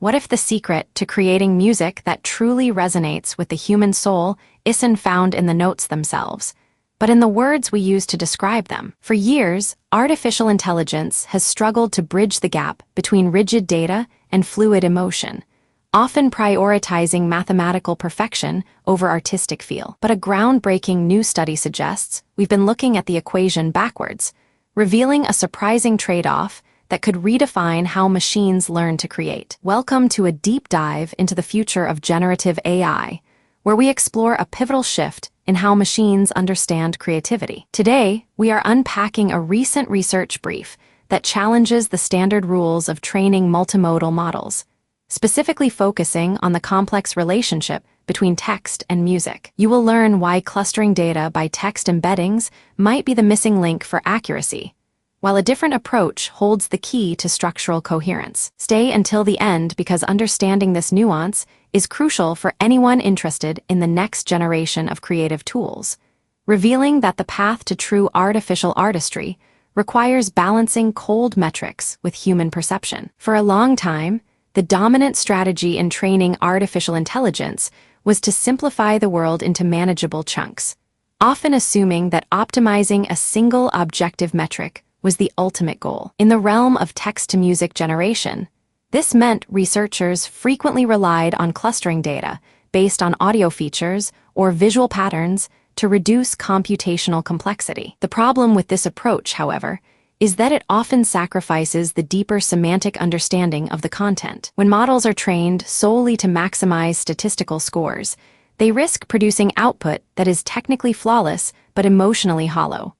What if the secret to creating music that truly resonates with the human soul isn't found in the notes themselves, but in the words we use to describe them? For years, artificial intelligence has struggled to bridge the gap between rigid data and fluid emotion, often prioritizing mathematical perfection over artistic feel. But a groundbreaking new study suggests we've been looking at the equation backwards, revealing a surprising trade-off that could redefine how machines learn to create. Welcome to a deep dive into the future of generative AI, where we explore a pivotal shift in how machines understand creativity. Today, we are unpacking a recent research brief that challenges the standard rules of training multimodal models, specifically focusing on the complex relationship between text and music. You will learn why clustering data by text embeddings might be the missing link for accuracy, while a different approach holds the key to structural coherence. Stay until the end because understanding this nuance is crucial for anyone interested in the next generation of creative tools, revealing that the path to true artificial artistry requires balancing cold metrics with human perception. For a long time, the dominant strategy in training artificial intelligence was to simplify the world into manageable chunks, often assuming that optimizing a single objective metric was the ultimate goal. In the realm of text-to-music generation, this meant researchers frequently relied on clustering data based on audio features or visual patterns to reduce computational complexity. The problem with this approach, however, is that it often sacrifices the deeper semantic understanding of the content. When models are trained solely to maximize statistical scores, they risk producing output that is technically flawless but emotionally hollow,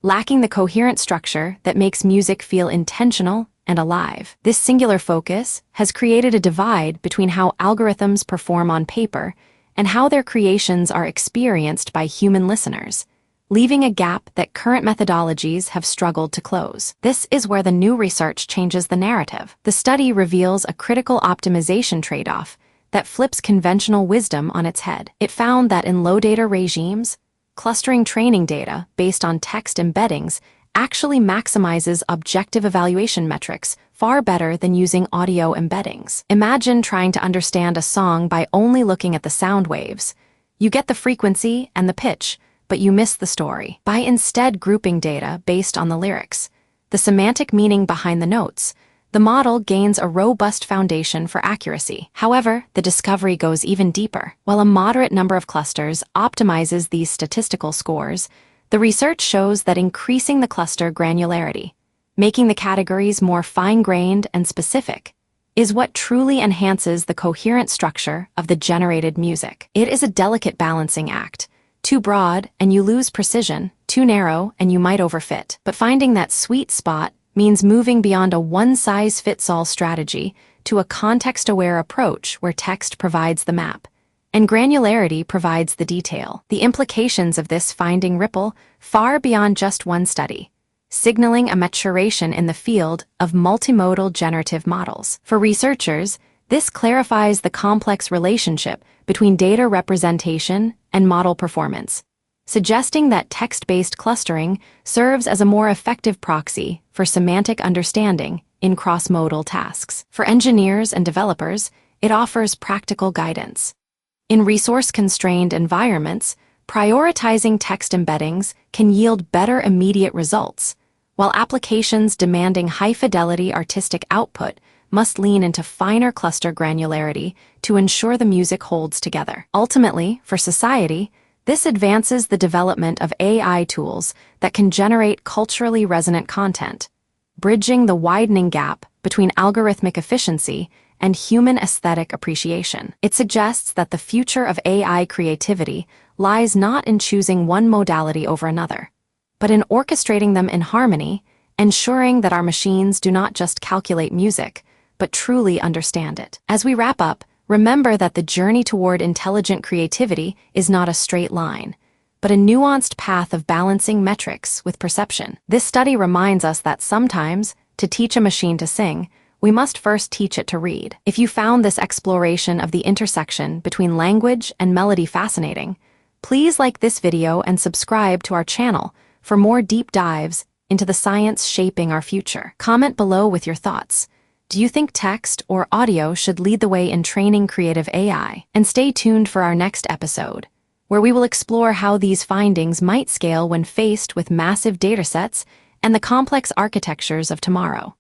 lacking the coherent structure that makes music feel intentional and alive. This singular focus has created a divide between how algorithms perform on paper and how their creations are experienced by human listeners, leaving a gap that current methodologies have struggled to close. This is where the new research changes the narrative. The study reveals a critical optimization trade-off that flips conventional wisdom on its head. It found that in low-data regimes, clustering training data based on text embeddings actually maximizes objective evaluation metrics far better than using audio embeddings. Imagine trying to understand a song by only looking at the sound waves. You get the frequency and the pitch, but you miss the story. By instead grouping data based on the lyrics, the semantic meaning behind the notes, the model gains a robust foundation for accuracy. However, the discovery goes even deeper. While a moderate number of clusters optimizes these statistical scores, the research shows that increasing the cluster granularity, making the categories more fine-grained and specific, is what truly enhances the coherent structure of the generated music. It is a delicate balancing act. Too broad and you lose precision, too narrow and you might overfit. But finding that sweet spot means moving beyond a one-size-fits-all strategy to a context-aware approach where text provides the map and granularity provides the detail. The implications of this finding ripple far beyond just one study, signaling a maturation in the field of multimodal generative models. For researchers, this clarifies the complex relationship between data representation and model performance, suggesting that text-based clustering serves as a more effective proxy for semantic understanding in cross-modal tasks. For engineers and developers, it offers practical guidance. In resource-constrained environments, prioritizing text embeddings can yield better immediate results, while applications demanding high-fidelity artistic output must lean into finer cluster granularity to ensure the music holds together. Ultimately, for society, this advances the development of AI tools that can generate culturally resonant content, bridging the widening gap between algorithmic efficiency and human aesthetic appreciation. It suggests that the future of AI creativity lies not in choosing one modality over another, but in orchestrating them in harmony, ensuring that our machines do not just calculate music, but truly understand it. As we wrap up, remember that the journey toward intelligent creativity is not a straight line, but a nuanced path of balancing metrics with perception. This study reminds us that sometimes, to teach a machine to sing, we must first teach it to read. If you found this exploration of the intersection between language and melody fascinating, please like this video and subscribe to our channel for more deep dives into the science shaping our future. Comment below with your thoughts. Do you think text or audio should lead the way in training creative AI? And stay tuned for our next episode, where we will explore how these findings might scale when faced with massive datasets and the complex architectures of tomorrow.